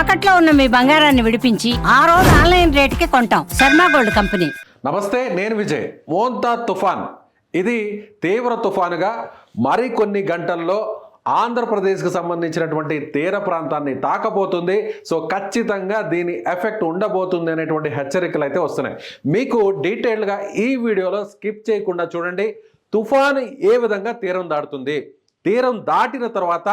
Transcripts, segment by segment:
తాకట్లో ఉన్న మీ బంగారాన్ని విడిపించి ఆ రోజు ఆన్లైన్ రేటుకి కొంటాం. Sharma gold company. నమస్తే, నేను విజయ్. మోంతా తుఫాన్ ఇది తీవ్ర తుఫానుగా మరికొన్ని గంటల్లో ఆంధ్రప్రదేశ్కి సంబంధించినటువంటి తీర ప్రాంతాన్ని తాకబోతుంది. సో ఖచ్చితంగా దీని ఎఫెక్ట్ ఉండబోతుంది అనేటువంటి హెచ్చరికలు అయితే వస్తున్నాయి. మీకు డీటెయిల్గా ఈ వీడియోలో స్కిప్ చేయకుండా చూడండి. తుఫాను ఏ విధంగా తీరం దాటుతుంది, తీరం దాటిన తర్వాత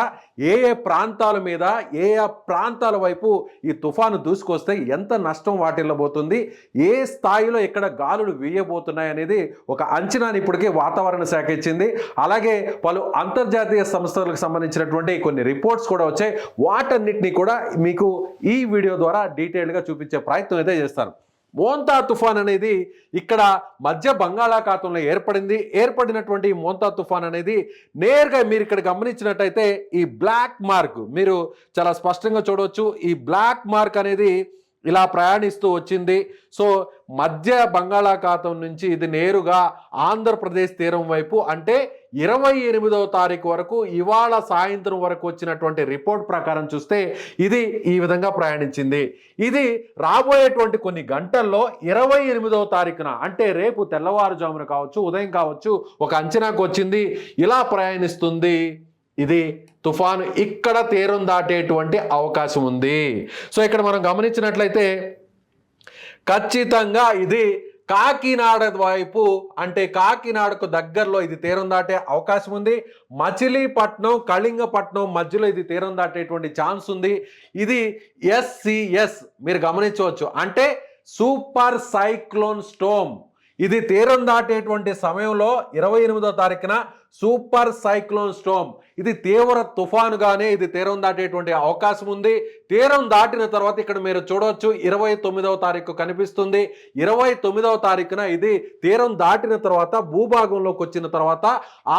ఏ ఏ ప్రాంతాల మీద ఏ ప్రాంతాల వైపు ఈ తుఫాను దూసుకొస్తే ఎంత నష్టం వాటిల్లబోతుంది, ఏ స్థాయిలో ఇక్కడ గాలులు వీయబోతున్నాయి అనేది ఒక అంచనాని ఇప్పటికే వాతావరణ శాఖ ఇచ్చింది. అలాగే పలు అంతర్జాతీయ సంస్థలకు సంబంధించినటువంటి కొన్ని రిపోర్ట్స్ కూడా వచ్చాయి. వాటన్నిటినీ కూడా మీకు ఈ వీడియో ద్వారా డీటెయిల్గా చూపించే ప్రయత్నం అయితే చేస్తాను. మోంతా తుఫాన్ అనేది ఇక్కడ మధ్య బంగాళాఖాతంలో ఏర్పడినటువంటి మోంతా తుఫాన్ అనేది నేరుగా మీరు ఇక్కడ గమనించినట్టయితే ఈ బ్లాక్ మార్క్ మీరు చాలా స్పష్టంగా చూడవచ్చు. ఈ బ్లాక్ మార్క్ అనేది ఇలా ప్రయాణిస్తూ వచ్చింది. సో మధ్య బంగాళాఖాతం నుంచి ఇది నేరుగా ఆంధ్రప్రదేశ్ తీరం వైపు అంటే 28వ తారీఖు వరకు ఇవాళ సాయంత్రం వరకు వచ్చినటువంటి రిపోర్ట్ ప్రకారం చూస్తే ఇది ఈ విధంగా ప్రయాణించింది. ఇది రాబోయేటువంటి కొన్ని గంటల్లో 28వ తారీఖున అంటే రేపు తెల్లవారుజామున కావచ్చు, ఉదయం కావచ్చు, ఒక అంచనాకు వచ్చింది. ఇలా ప్రయాణిస్తుంది. ఇది తుఫాను ఇక్కడ తీరం దాటేటువంటి అవకాశం ఉంది. సో ఇక్కడ మనం గమనించినట్లయితే ఖచ్చితంగా ఇది కాకినాడ వైపు అంటే కాకినాడకు దగ్గరలో ఇది తీరం దాటే అవకాశం ఉంది. మచిలీపట్నం, కళింగపట్నం మధ్యలో ఇది తీరం దాటేటువంటి ఛాన్స్ ఉంది. ఇది SCS మీరు గమనించవచ్చు, అంటే సూపర్ సైక్లోన్ స్టోమ్. ఇది తీరం దాటేటువంటి సమయంలో 28వ తారీఖున సూపర్ సైక్లోన్ స్టోమ్, ఇది తీవ్ర తుఫానుగానే ఇది తీరం దాటేటువంటి అవకాశం ఉంది. తీరం దాటిన తర్వాత ఇక్కడ మీరు చూడవచ్చు 29వ తారీఖు కనిపిస్తుంది. 29వ తారీఖున ఇది తీరం దాటిన తర్వాత భూభాగంలోకి వచ్చిన తర్వాత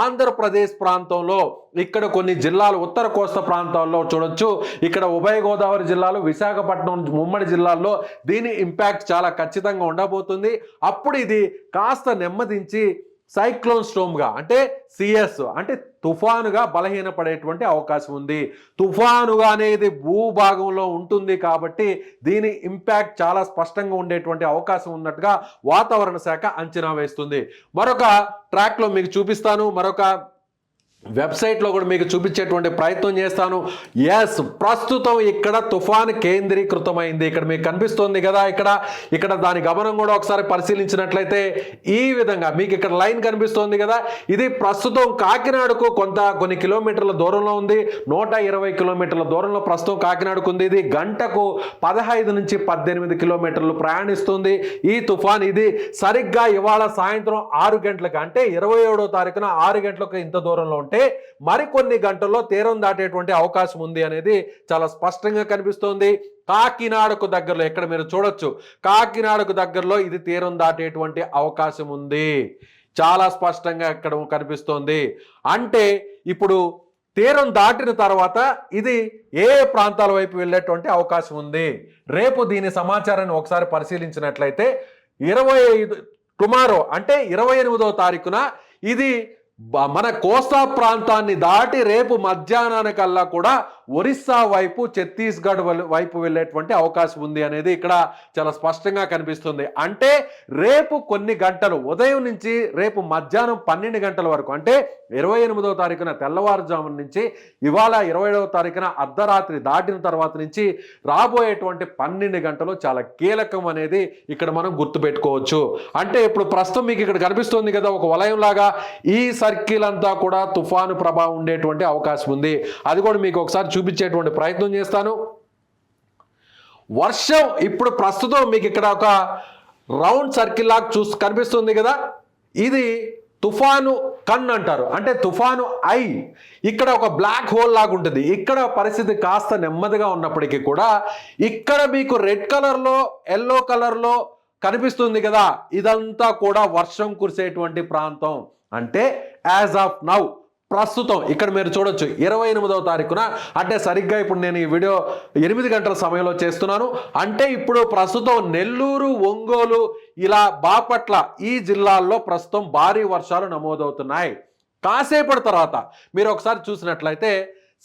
ఆంధ్రప్రదేశ్ ప్రాంతంలో ఇక్కడ కొన్ని జిల్లాలు ఉత్తర కోస్తా ప్రాంతాల్లో చూడొచ్చు. ఇక్కడ ఉభయ గోదావరి జిల్లాలు, విశాఖపట్నం ఉమ్మడి జిల్లాల్లో దీని ఇంపాక్ట్ చాలా ఖచ్చితంగా ఉండబోతుంది. అప్పుడు ఇది కాస్త నెమ్మదించి సైక్లోన్ స్టోమ్గా అంటే CS అంటే తుఫానుగా బలహీనపడేటువంటి అవకాశం ఉంది. తుఫానుగా అనేది భూభాగంలో ఉంటుంది కాబట్టి దీని ఇంపాక్ట్ చాలా స్పష్టంగా ఉండేటువంటి అవకాశం ఉన్నట్టుగా వాతావరణ శాఖ అంచనా వేస్తుంది. మరొక ట్రాక్లో మీకు చూపిస్తాను, మరొక వెబ్సైట్లో కూడా మీకు చూపించేటువంటి ప్రయత్నం చేస్తాను. ప్రస్తుతం ఇక్కడ తుఫాను కేంద్రీకృతమైంది. ఇక్కడ మీకు కనిపిస్తుంది కదా, ఇక్కడ దాని గమనం కూడా ఒకసారి పరిశీలించినట్లయితే ఈ విధంగా మీకు ఇక్కడ లైన్ కనిపిస్తుంది కదా. ఇది ప్రస్తుతం కాకినాడకు కొన్ని కిలోమీటర్ల దూరంలో ఉంది. 120 కిలోమీటర్ల దూరంలో ప్రస్తుతం కాకినాడకు ఉంది. ఇది గంటకు 15 నుంచి 18 కిలోమీటర్లు ప్రయాణిస్తుంది ఈ తుఫాన్. ఇది సరిగ్గా ఇవాళ సాయంత్రం 6 గంటలకు అంటే 27వ తారీఖున 6 గంటలకు ఇంత దూరంలో ఉంటే మరికొన్ని గంటల్లో తీరం దాటేటువంటి అవకాశం ఉంది అనేది చాలా స్పష్టంగా కనిపిస్తోంది. కాకినాడకు దగ్గరలో ఇక్కడ మీరు చూడొచ్చు, కాకినాడకు దగ్గరలో ఇది తీరం దాటేటువంటి అవకాశం ఉంది. చాలా స్పష్టంగా ఇక్కడ కనిపిస్తోంది. అంటే ఇప్పుడు తీరం దాటిన తర్వాత ఇది ఏ ప్రాంతాల వైపు వెళ్ళేటువంటి అవకాశం ఉంది. రేపు దీని సమాచారాన్ని ఒకసారి పరిశీలించినట్లయితే టుమారో అంటే 28వ తారీఖున ఇది మన కోస్తా ప్రాంతాన్ని దాటి రేపు మధ్యాహ్నానికల్లా కూడా ఒరిస్సా వైపు, ఛత్తీస్గఢ్ వైపు వెళ్ళేటువంటి అవకాశం ఉంది అనేది ఇక్కడ చాలా స్పష్టంగా కనిపిస్తుంది. అంటే రేపు కొన్ని గంటలు ఉదయం నుంచి రేపు మధ్యాహ్నం 12 గంటల వరకు అంటే 28వ తారీఖున తెల్లవారుజామున నుంచి ఇవాళ 27వ తారీఖున అర్ధరాత్రి దాటిన తర్వాత నుంచి రాబోయేటువంటి 12 గంటలు చాలా కీలకం అనేది ఇక్కడ మనం గుర్తుపెట్టుకోవచ్చు. అంటే ఇప్పుడు ప్రస్తుతం మీకు ఇక్కడ కనిపిస్తుంది కదా ఒక వలయం లాగా, ఈ సర్కిల్ అంతా కూడా తుఫాను ప్రభావం ఉండేటువంటి అవకాశం ఉంది. అది కూడా మీకు ఒకసారి చూపించేటువంటి ప్రయత్నం చేస్తాను. వర్షం ఇప్పుడు ప్రస్తుతం మీకు ఇక్కడ ఒక రౌండ్ సర్కిల్ లాగా కనిపిస్తుంది కదా, ఇది తుఫాను కన్ అంటారు, అంటే తుఫాను ఐ. ఇక్కడ ఒక బ్లాక్ హోల్ లాగా ఉంటుంది. ఇక్కడ పరిస్థితి కాస్త నెమ్మదిగా ఉన్నప్పటికీ కూడా ఇక్కడ మీకు రెడ్ కలర్లో, ఎల్లో కలర్లో కనిపిస్తుంది కదా, ఇదంతా కూడా వర్షం కురిసేటువంటి ప్రాంతం. అంటే యాజ్ ఆఫ్ నౌ ప్రస్తుతం ఇక్కడ మీరు చూడొచ్చు 28వ తారీఖున అంటే సరిగ్గా ఇప్పుడు నేను ఈ వీడియో 8 గంటల సమయంలో చేస్తున్నాను. అంటే ఇప్పుడు ప్రస్తుతం నెల్లూరు, ఒంగోలు, ఇలా బాపట్ల ఈ జిల్లాల్లో ప్రస్తుతం భారీ వర్షాలు నమోదవుతున్నాయి. కాసేపటి తర్వాత మీరు ఒకసారి చూసినట్లయితే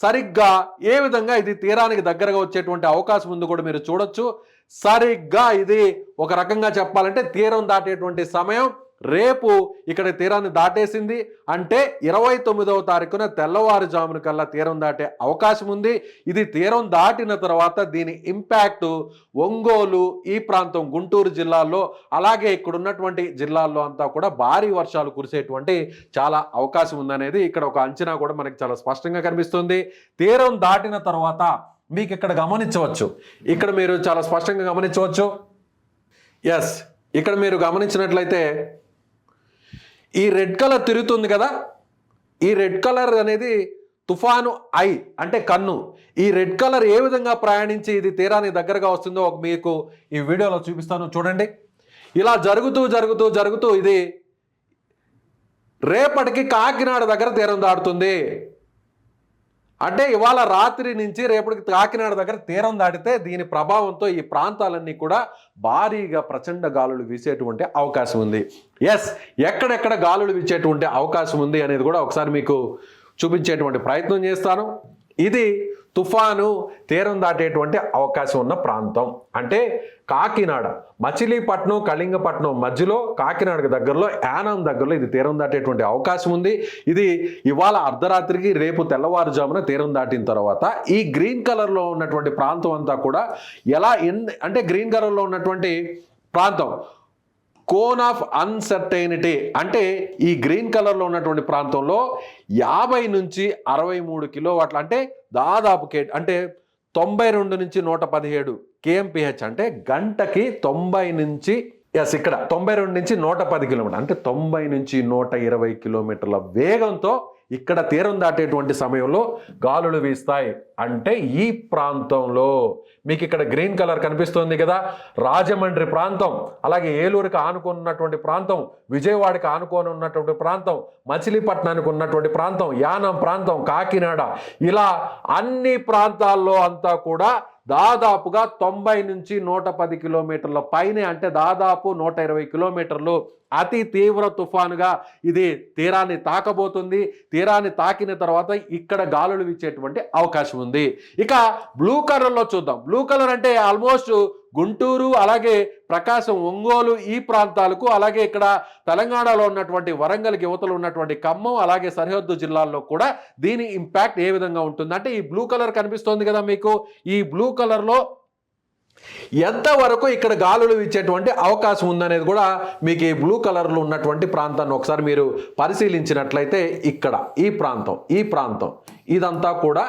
సరిగ్గా ఏ విధంగా ఇది తీరానికి దగ్గరగా వచ్చేటువంటి అవకాశం ఉంది కూడా మీరు చూడొచ్చు. సరిగ్గా ఇది ఒక రకంగా చెప్పాలంటే తీరం దాటేటువంటి సమయం రేపు ఇక్కడ తీరాన్ని దాటేసింది. అంటే 29వ తారీఖున తెల్లవారుజామున కల్లా తీరం దాటే అవకాశం ఉంది. ఇది తీరం దాటిన తర్వాత దీని ఇంపాక్ట్ ఒంగోలు ఈ ప్రాంతం గుంటూరు జిల్లాల్లో అలాగే ఇక్కడ ఉన్నటువంటి జిల్లాల్లో అంతా కూడా భారీ వర్షాలు కురిసేటువంటి చాలా అవకాశం ఉందనేది ఇక్కడ ఒక అంచనా కూడా మనకి చాలా స్పష్టంగా కనిపిస్తుంది. తీరం దాటిన తర్వాత మీకు ఇక్కడ గమనించవచ్చు, ఇక్కడ మీరు చాలా స్పష్టంగా గమనించవచ్చు. ఎస్, ఇక్కడ మీరు గమనించినట్లయితే ఈ రెడ్ కలర్ తిరుగుతుంది కదా, ఈ రెడ్ కలర్ అనేది తుఫాను ఐ అంటే కన్ను. ఈ రెడ్ కలర్ ఏ విధంగా ప్రయాణించి ఇది తీరానికి దగ్గరగా వస్తుందో మీకు ఈ వీడియోలో చూపిస్తాను చూడండి. ఇలా జరుగుతూ జరుగుతూ జరుగుతూ ఇది రేపటికి కాకినాడ దగ్గర తీరం దాటుతుంది. అంటే ఇవాళ రాత్రి నుంచి రేపటికి కాకినాడ దగ్గర తీరం దాటితే దీని ప్రభావంతో ఈ ప్రాంతాలన్నీ కూడా భారీగా ప్రచండ గాలులు వీసేటువంటి అవకాశం ఉంది. ఎస్, ఎక్కడెక్కడ గాలులు వీచేటువంటి అవకాశం ఉంది అనేది కూడా ఒకసారి మీకు చూపించేటువంటి ప్రయత్నం చేస్తాను. ఇది తుఫాను తీరం దాటేటువంటి అవకాశం ఉన్న ప్రాంతం అంటే కాకినాడ, మచిలీపట్నం కళింగపట్నం మధ్యలో కాకినాడకు దగ్గరలో యానాం దగ్గరలో ఇది తీరం దాటేటువంటి అవకాశం ఉంది. ఇది ఇవాళ అర్ధరాత్రికి రేపు తెల్లవారుజామున తీరం దాటిన తర్వాత ఈ గ్రీన్ కలర్లో ఉన్నటువంటి ప్రాంతం అంతా కూడా ఎలా అంటే గ్రీన్ కలర్లో ఉన్నటువంటి ప్రాంతం కోన్ ఆఫ్ అన్సర్టైనిటీ అంటే ఈ గ్రీన్ కలర్లో ఉన్నటువంటి ప్రాంతంలో 50 నుంచి 63 కిలోవాట్ల అంటే దాదాపు అంటే 92 నుంచి 117 kmph అంటే గంటకి 90 నుంచి ఇక్కడ 92 నుంచి 110 కిలోమీటర్ అంటే 90 నుంచి 120 కిలోమీటర్ల వేగంతో ఇక్కడ తీరం దాటేటువంటి సమయంలో గాలులు వీస్తాయి. అంటే ఈ ప్రాంతంలో మీకు ఇక్కడ గ్రీన్ కలర్ కనిపిస్తుంది కదా, రాజమండ్రి ప్రాంతం, అలాగే ఏలూరుకి ఆనుకున్నటువంటి ప్రాంతం, విజయవాడకి ఆనుకొని ఉన్నటువంటి ప్రాంతం, మచిలీపట్నానికి ఉన్నటువంటి ప్రాంతం, యానం ప్రాంతం, కాకినాడ, ఇలా అన్ని ప్రాంతాల్లో అంతా కూడా దాదాపుగా 90 నుంచి 110 కిలోమీటర్ల పైనే అంటే దాదాపు 120 కిలోమీటర్లు అతి తీవ్ర తుఫానుగా ఇది తీరాన్ని తాకబోతుంది. తీరాన్ని తాకిన తర్వాత ఇక్కడ గాలులు వీచేటువంటి అవకాశం ఉంది. ఇక బ్లూ కలర్లో చూద్దాం. బ్లూ కలర్ అంటే ఆల్మోస్ట్ గుంటూరు అలాగే ప్రకాశం ఒంగోలు ఈ ప్రాంతాలకు అలాగే ఇక్కడ తెలంగాణలో ఉన్నటువంటి వరంగల్కి యువతలు ఉన్నటువంటి ఖమ్మం అలాగే సరిహద్దు జిల్లాల్లో కూడా దీని ఇంపాక్ట్ ఏ విధంగా ఉంటుంది అంటే ఈ బ్లూ కలర్ కనిపిస్తోంది కదా మీకు, ఈ బ్లూ కలర్లో ఎంతవరకు ఇక్కడ గాలులు ఇచ్చేటువంటి అవకాశం ఉందనేది కూడా మీకు ఈ బ్లూ కలర్లో ఉన్నటువంటి ప్రాంతాన్ని ఒకసారి మీరు పరిశీలించినట్లయితే ఇక్కడ ఈ ప్రాంతం ఇదంతా కూడా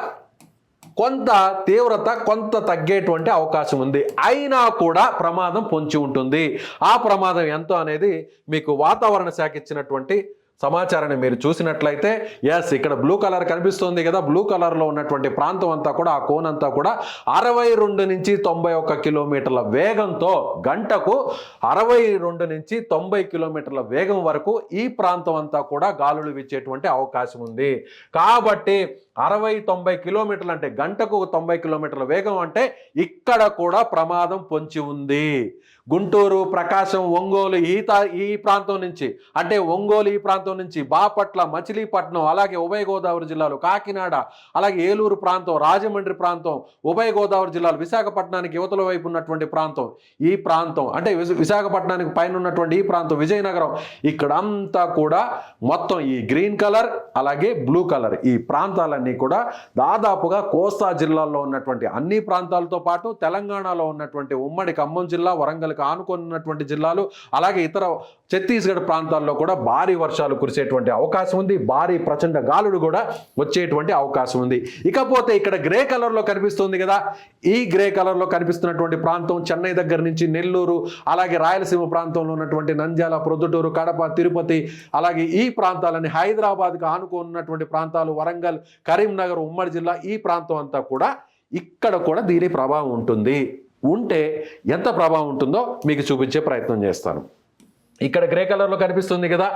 కొంత తీవ్రత కొంత తగ్గేటువంటి అవకాశం ఉంది. అయినా కూడా ప్రమాదం పొంచి ఉంటుంది. ఆ ప్రమాదం ఎంతో అనేది మీకు వాతావరణ శాఖ ఇచ్చినటువంటి సమాచారాన్ని మీరు చూసినట్లయితే ఎస్ ఇక్కడ బ్లూ కలర్ కనిపిస్తుంది కదా, బ్లూ కలర్లో ఉన్నటువంటి ప్రాంతం అంతా కూడా ఆ కోన్ అంతా కూడా 62 నుంచి 91 కిలోమీటర్ల వేగంతో గంటకు 62 నుంచి 90 కిలోమీటర్ల వేగం వరకు ఈ ప్రాంతం అంతా కూడా గాలులు వీచేటువంటి అవకాశం ఉంది. కాబట్టి 60-90 కిలోమీటర్లు అంటే గంటకు 90 కిలోమీటర్ల వేగం అంటే ఇక్కడ కూడా ప్రమాదం పొంచి ఉంది. గుంటూరు, ప్రకాశం, ఒంగోలు ఈ ప్రాంతం నుంచి అంటే ఒంగోలు ఈ ప్రాంతం నుంచి బాపట్ల, మచిలీపట్నం అలాగే ఉభయ గోదావరి జిల్లాలు, కాకినాడ అలాగే ఏలూరు ప్రాంతం, రాజమండ్రి ప్రాంతం, ఉభయ గోదావరి జిల్లాలు, విశాఖపట్నానికి యువతల వైపు ఉన్నటువంటి ప్రాంతం ఈ ప్రాంతం అంటే విశాఖపట్నానికి పైన ఉన్నటువంటి ఈ ప్రాంతం, విజయనగరం ఇక్కడంతా కూడా మొత్తం ఈ గ్రీన్ కలర్ అలాగే బ్లూ కలర్ ఈ ప్రాంతాలన్నీ కూడా దాదాపుగా కోస్తా జిల్లాల్లో ఉన్నటువంటి అన్ని ప్రాంతాలతో పాటు తెలంగాణలో ఉన్నటువంటి ఉమ్మడి ఖమ్మం జిల్లా, వరంగల్ ఆనుకున్నటువంటి జిల్లాలు అలాగే ఇతర ఛత్తీస్గఢ్ ప్రాంతాల్లో కూడా భారీ వర్షాలు కురిసేటువంటి అవకాశం ఉంది. భారీ ప్రచండ గాలులు కూడా వచ్చేటువంటి అవకాశం ఉంది. ఇకపోతే ఇక్కడ గ్రే కలర్లో కనిపిస్తుంది కదా, ఈ గ్రే కలర్లో కనిపిస్తున్నటువంటి ప్రాంతం చెన్నై దగ్గర నుంచి నెల్లూరు అలాగే రాయలసీమ ప్రాంతంలో ఉన్నటువంటి నంద్యాల, ప్రొద్దుటూరు, కడప, తిరుపతి అలాగే ఈ ప్రాంతాలని హైదరాబాద్కు ఆనుకున్నటువంటి ప్రాంతాలు, వరంగల్, కరీంనగర్ ఉమ్మడి జిల్లా ఈ ప్రాంతం అంతా కూడా ఇక్కడ కూడా దీని ప్రభావం ఉంటుంది. ఉంటే ఎంత ప్రభావం ఉంటుందో మీకు చూపించే ప్రయత్నం చేస్తాను. ఇక్కడ గ్రే కలర్లో కనిపిస్తుంది కదా,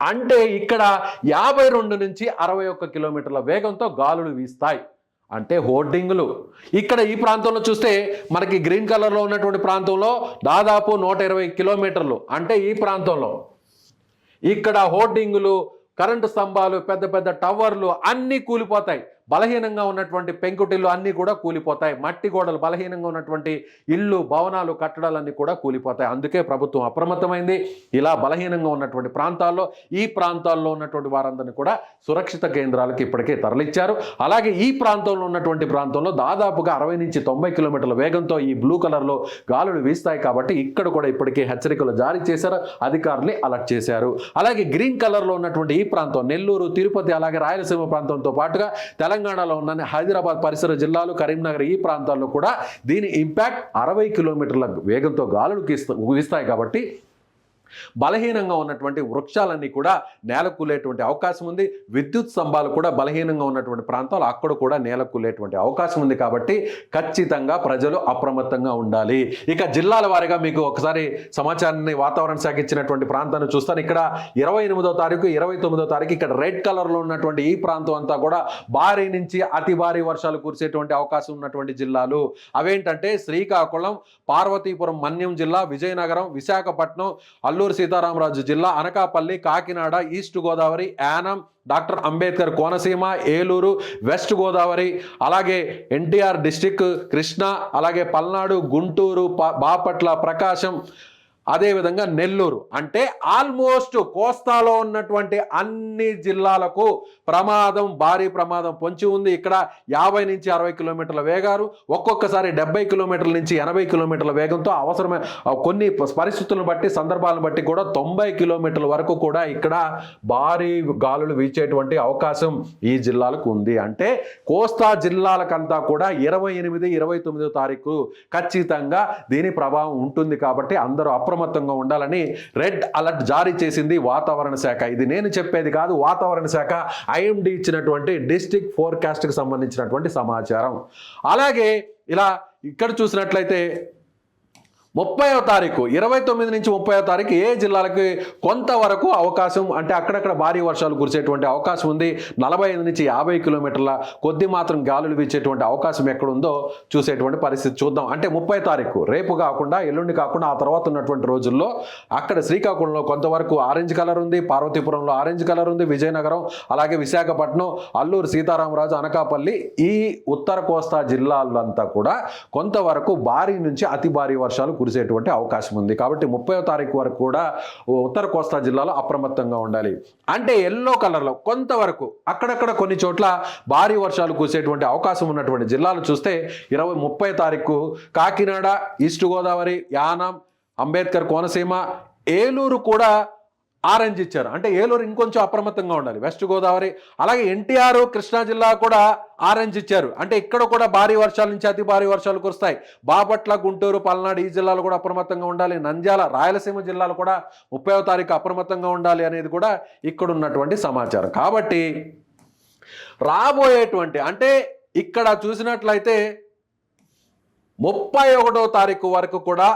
అంటే ఇక్కడ 52 నుంచి 61 కిలోమీటర్ల వేగంతో గాలులు వీస్తాయి. అంటే హోర్డింగులు ఇక్కడ ఈ ప్రాంతంలో చూస్తే మనకి గ్రీన్ కలర్లో ఉన్నటువంటి ప్రాంతంలో దాదాపు 120 కిలోమీటర్లు అంటే ఈ ప్రాంతంలో ఇక్కడ హోర్డింగులు, కరెంటు స్తంభాలు, పెద్ద పెద్ద టవర్లు అన్నీ కూలిపోతాయి. బలహీనంగా ఉన్నటువంటి పెంకుటిల్లు అన్నీ కూడా కూలిపోతాయి. మట్టి గోడలు బలహీనంగా ఉన్నటువంటి ఇళ్ళు, భవనాలు, కట్టడాలన్నీ కూడా కూలిపోతాయి. అందుకే ప్రభుత్వం అప్రమత్తమైంది. ఇలా బలహీనంగా ఉన్నటువంటి ప్రాంతాల్లో, ఈ ప్రాంతాల్లో ఉన్నటువంటి వారందరినీ కూడా సురక్షిత కేంద్రాలకు ఇప్పటికే తరలించారు. అలాగే ఈ ప్రాంతంలో ఉన్నటువంటి ప్రాంతంలో దాదాపుగా 60 నుంచి 90 కిలోమీటర్ల వేగంతో ఈ బ్లూ కలర్లో గాలులు వీస్తాయి. కాబట్టి ఇక్కడ కూడా ఇప్పటికే హెచ్చరికలు జారీ చేశారు, అధికారుల్ని అలర్ట్ చేశారు. అలాగే గ్రీన్ కలర్లో ఉన్నటువంటి ఈ ప్రాంతం నెల్లూరు, తిరుపతి, అలాగే రాయలసీమ ప్రాంతంతో పాటుగా తెలంగాణలో ఉన్న హైదరాబాద్ పరిసర జిల్లాలు, కరీంనగర్ ఈ ప్రాంతాల్లో కూడా దీని ఇంపాక్ట్ 60 కిలోమీటర్ల వేగంతో గాలులు వీస్తాయి. కాబట్టి బలహీనంగా ఉన్నటువంటి వృక్షాలన్నీ కూడా నేలకూలేటువంటి అవకాశం ఉంది. విద్యుత్ స్తంభాలు కూడా బలహీనంగా ఉన్నటువంటి ప్రాంతాలు అక్కడ కూడా నేలకూలేటువంటి అవకాశం ఉంది. కాబట్టి ఖచ్చితంగా ప్రజలు అప్రమత్తంగా ఉండాలి. ఇక జిల్లాల వారీగా మీకు ఒకసారి సమాచారాన్ని వాతావరణ శాఖ ఇచ్చినటువంటి ప్రాంతాన్ని చూస్తాను. ఇక్కడ 28వ తారీఖు, 29వ తారీఖు ఇక్కడ రెడ్ కలర్లో ఉన్నటువంటి ఈ ప్రాంతం అంతా కూడా భారీ నుంచి అతి భారీ వర్షాలు కురిసేటువంటి అవకాశం ఉన్నటువంటి జిల్లాలు అవేంటంటే శ్రీకాకుళం, పార్వతీపురం, మన్యం జిల్లా, విజయనగరం, విశాఖపట్నం, అల్లూరు సీతారామరాజు జిల్లా, Anakapalli, Kakinada, east Godavari, Yanam, doctor Ambedkar Konaseema, Eluru, west Godavari, అలాగే ఎన్టీఆర్ డిస్టిక్, కృష్ణా, అలాగే పల్నాడు, గుంటూరు, బాపట్ల, ప్రకాశం, అదేవిధంగా నెల్లూరు. అంటే ఆల్మోస్ట్ కోస్తాలో ఉన్నటువంటి అన్ని జిల్లాలకు ప్రమాదం, భారీ ప్రమాదం పొంచి ఉంది. ఇక్కడ 50 నుంచి 60 కిలోమీటర్ల వేగాలు, ఒక్కొక్కసారి 70 కిలోమీటర్ల నుంచి 80 కిలోమీటర్ల వేగంతో అవసరమైన కొన్ని పరిస్థితులను బట్టి, సందర్భాలను బట్టి కూడా 90 కిలోమీటర్ల వరకు కూడా ఇక్కడ భారీ గాలులు వీచేటువంటి అవకాశం ఈ జిల్లాలకు ఉంది. అంటే కోస్తా జిల్లాలకంతా కూడా 28, 29వ తారీఖు ఖచ్చితంగా దీని ప్రభావం ఉంటుంది. కాబట్టి అందరూ అప్రమత్తంగా ఉండాలని రెడ్ అలర్ట్ జారీ చేసింది వాతావరణ శాఖ. ఇది నేను చెప్పేది కాదు, వాతావరణ శాఖ ఐఎండీ ఇచ్చినటువంటి డిస్ట్రిక్ట్ ఫోర్కాస్ట్ కి సంబంధించినటువంటి సమాచారం. అలాగే ఇలా ఇక్కడ చూసినట్లయితే 30వ తారీఖు, 29 నుంచి 30వ తారీఖు ఏ జిల్లాలకి కొంతవరకు అవకాశం, అంటే అక్కడక్కడ భారీ వర్షాలు కురిసేటువంటి అవకాశం ఉంది. 45 నుంచి 50 కిలోమీటర్ల కొద్ది మాత్రం గాలులు వీచేటువంటి అవకాశం ఎక్కడుందో చూసేటువంటి పరిస్థితి చూద్దాం. అంటే 30వ తారీఖు రేపు కాకుండా, ఎల్లుండి కాకుండా, ఆ తర్వాత ఉన్నటువంటి రోజుల్లో అక్కడ శ్రీకాకుళంలో కొంతవరకు ఆరెంజ్ కలర్ ఉంది, పార్వతీపురంలో ఆరెంజ్ కలర్ ఉంది, విజయనగరం, అలాగే విశాఖపట్నం, అల్లూరు సీతారామరాజు, అనకాపల్లి, ఈ ఉత్తర కోస్తా జిల్లాలంతా కూడా కొంతవరకు భారీ నుంచి అతి భారీ వర్షాలు కురిసేటువంటి అవకాశం ఉంది. కాబట్టి 30వ తారీఖు వరకు కూడా ఉత్తర కోస్తా జిల్లాలో అప్రమత్తంగా ఉండాలి. అంటే ఎల్లో కలర్లో కొంతవరకు అక్కడక్కడ కొన్ని చోట్ల భారీ వర్షాలు కురిసేటువంటి అవకాశం ఉన్నటువంటి జిల్లాలు చూస్తే 30వ తారీఖు కాకినాడ, ఈస్ట్ గోదావరి, యానం, అంబేద్కర్ కోనసీమ, ఏలూరు కూడా ఆరెంజ్ ఇచ్చారు. అంటే ఏలూరు ఇంకొంచెం అప్రమత్తంగా ఉండాలి. వెస్ట్ గోదావరి, అలాగే ఎన్టీఆర్, కృష్ణా జిల్లా కూడా ఆరెంజ్ ఇచ్చారు. అంటే ఇక్కడ కూడా భారీ వర్షాల నుంచి అతి భారీ వర్షాలు కురుస్తాయి. బాపట్ల, గుంటూరు, పల్నాడు ఈ జిల్లాలు కూడా అప్రమత్తంగా ఉండాలి. నంద్యాల, రాయలసీమ జిల్లాలు కూడా 30వ తారీఖు అప్రమత్తంగా ఉండాలి అనేది కూడా ఇక్కడ ఉన్నటువంటి సమాచారం. కాబట్టి రాబోయేటువంటి, అంటే ఇక్కడ చూసినట్లయితే 31వ తారీఖు వరకు కూడా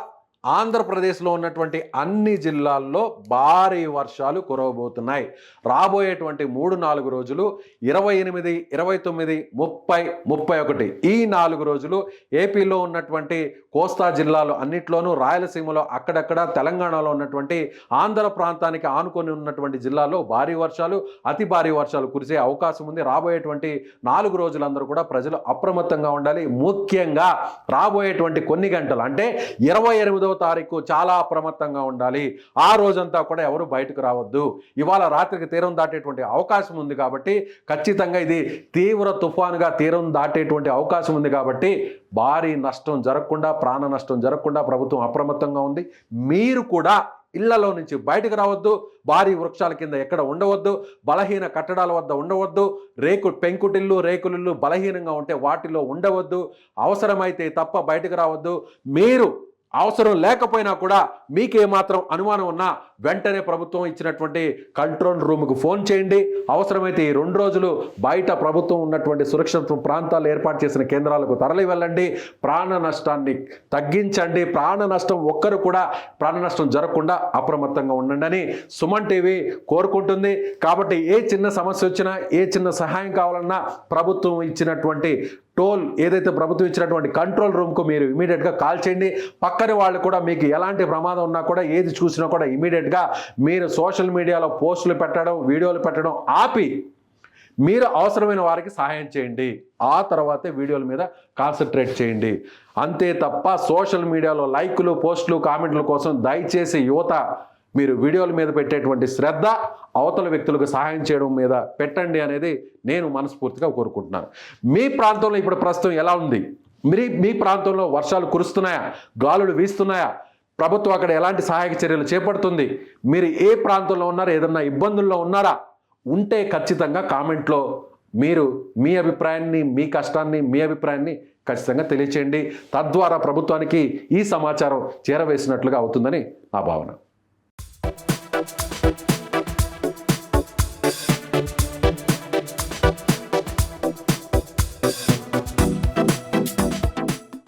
ఆంధ్రప్రదేశ్లో ఉన్నటువంటి అన్ని జిల్లాల్లో భారీ వర్షాలు కురవబోతున్నాయి. రాబోయేటువంటి 3-4 రోజులు 28, 29, 30, 31 ఈ 4 రోజులు ఏపీలో ఉన్నటువంటి కోస్తా జిల్లాలు అన్నిట్లోనూ, రాయలసీమలో అక్కడక్కడ, తెలంగాణలో ఉన్నటువంటి ఆంధ్ర ప్రాంతానికి ఆనుకొని ఉన్నటువంటి జిల్లాల్లో భారీ వర్షాలు, అతి భారీ వర్షాలు కురిసే అవకాశం ఉంది. రాబోయేటువంటి 4 రోజులందరూ కూడా ప్రజలు అప్రమత్తంగా ఉండాలి. ముఖ్యంగా రాబోయేటువంటి కొన్ని గంటలు, అంటే 28వ తారీఖు చాలా అప్రమత్తంగా ఉండాలి. ఆ రోజంతా కూడా ఎవరు బయటకు రావద్దు. ఇవాళ రాత్రికి తీరం దాటేటువంటి అవకాశం ఉంది. కాబట్టి ఖచ్చితంగా ఇది తీవ్ర తుఫానుగా తీరం దాటేటువంటి అవకాశం ఉంది. కాబట్టి భారీ నష్టం జరగకుండా, ప్రాణ నష్టం జరగకుండా ప్రభుత్వం అప్రమత్తంగా ఉంది. మీరు కూడా ఇళ్లలో నుంచి బయటకు రావద్దు, భారీ వృక్షాల కింద ఎక్కడ ఉండవద్దు, బలహీన కట్టడాల వద్ద ఉండవద్దు, పెంకుటిల్లు, రేకులిల్లు బలహీనంగా ఉంటే వాటిలో ఉండవద్దు. అవసరమైతే తప్ప బయటకు రావద్దు. మీరు అవసరం లేకపోయినా కూడా మీకేమాత్రం అనుమానం ఉన్నా వెంటనే ప్రభుత్వం ఇచ్చినటువంటి కంట్రోల్ రూమ్కు ఫోన్ చేయండి. అవసరమైతే ఈ 2 రోజులు బయట ప్రభుత్వం ఉన్నటువంటి సురక్షిత ప్రాంతాలు ఏర్పాటు చేసిన కేంద్రాలకు తరలి వెళ్ళండి. ప్రాణ నష్టాన్ని తగ్గించండి. ప్రాణ నష్టం ఒక్కరు కూడా ప్రాణ నష్టం జరగకుండా అప్రమత్తంగా ఉండండి అని సుమన్ టీవీ కోరుకుంటుంది. కాబట్టి ఏ చిన్న సమస్య వచ్చినా, ఏ చిన్న సహాయం కావాలన్నా ప్రభుత్వం ఇచ్చినటువంటి టోల్, ఏదైతే ప్రభుత్వం ఇచ్చినటువంటి కంట్రోల్ రూమ్కు మీరు ఇమీడియట్గా కాల్ చేయండి. పక్కన వాళ్ళు కూడా మీకు ఎలాంటి ప్రమాదం ఉన్నా కూడా, ఏది చూసినా కూడా ఇమీడియట్గా మీరు సోషల్ మీడియాలో పోస్టులు పెట్టడం, వీడియోలు పెట్టడం ఆపి మీరు అవసరమైన వారికి సహాయం చేయండి, ఆ తర్వాతే వీడియోల మీద కాన్సన్ట్రేట్ చేయండి. అంతే తప్ప సోషల్ మీడియాలో లైకులు, పోస్టులు, కామెంట్ల కోసం దయచేసి యువత మీరు వీడియోల మీద పెట్టేటువంటి శ్రద్ధ అవతల వ్యక్తులకు సహాయం చేయడం మీద పెట్టండి అనేది నేను మనస్ఫూర్తిగా కోరుకుంటున్నాను. మీ ప్రాంతంలో ఇప్పుడు ప్రస్తుతం ఎలా ఉంది? మీ ప్రాంతంలో వర్షాలు కురుస్తున్నాయా? గాలులు వీస్తున్నాయా? ప్రభుత్వం అక్కడ ఎలాంటి సహాయక చర్యలు చేపడుతుంది? మీరు ఏ ప్రాంతంలో ఉన్నారా? ఏదన్నా ఇబ్బందుల్లో ఉన్నారా? ఉంటే ఖచ్చితంగా కామెంట్లో మీరు మీ అభిప్రాయాన్ని, మీ కష్టాన్ని, మీ అభిప్రాయాన్ని ఖచ్చితంగా తెలియచేయండి. తద్వారా ప్రభుత్వానికి ఈ సమాచారం చేరవేసినట్లుగా అవుతుందని నా భావన.